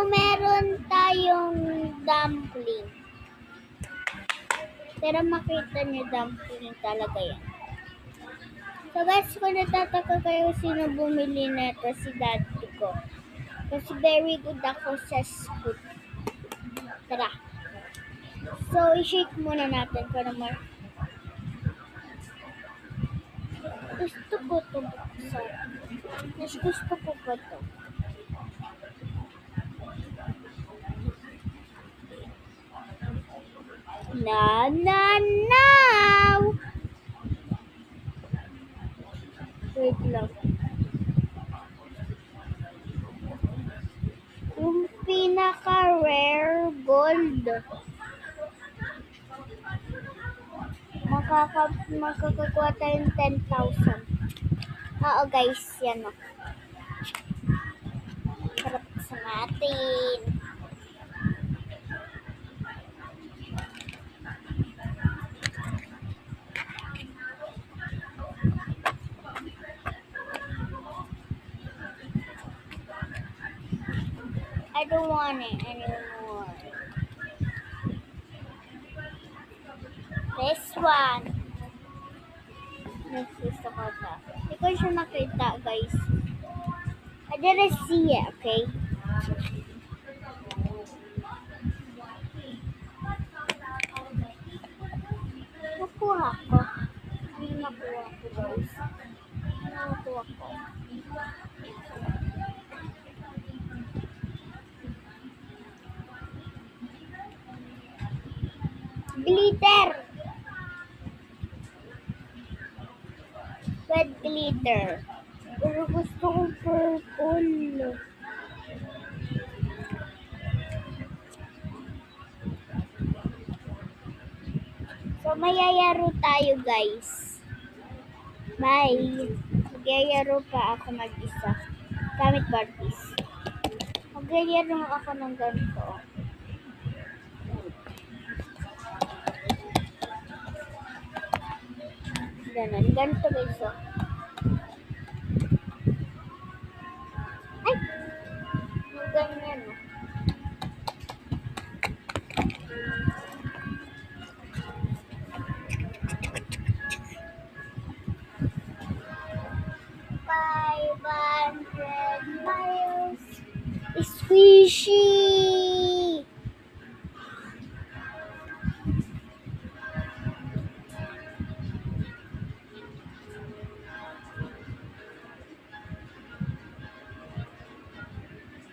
meron tayong dumpling. Pero makita niyo dumpling talaga yan. So guys, kung natataka kayo sino bumili nito, si daddy ko. Kasi very good ako sa scoop. Tara. So, i-shake muna natin para gusto ko ito buksan. Mas gusto ko pa ito. Now! Wait lang. Yung pinaka-rare gold. Makakakuha tayong 10,000. Oo guys, yan o. Sarap sa natin. I don't want it anymore. This one. Next gusto ko ito. Hindi ko siya nakita, guys. I didn't see it, okay? Nakuha ko. Ano nakuha ko, guys? Ano nakuha ko? Glitter! Red glitter. Pero gusto ko purple. So, mayayaro tayo, guys. Bye! Magyayaro pa ako mag-isa. Gamit Barbies. Magyayaro ako ng ganito. Ganon. Ganito, guys. Ay! Ganyan. $500 miles. Squishy!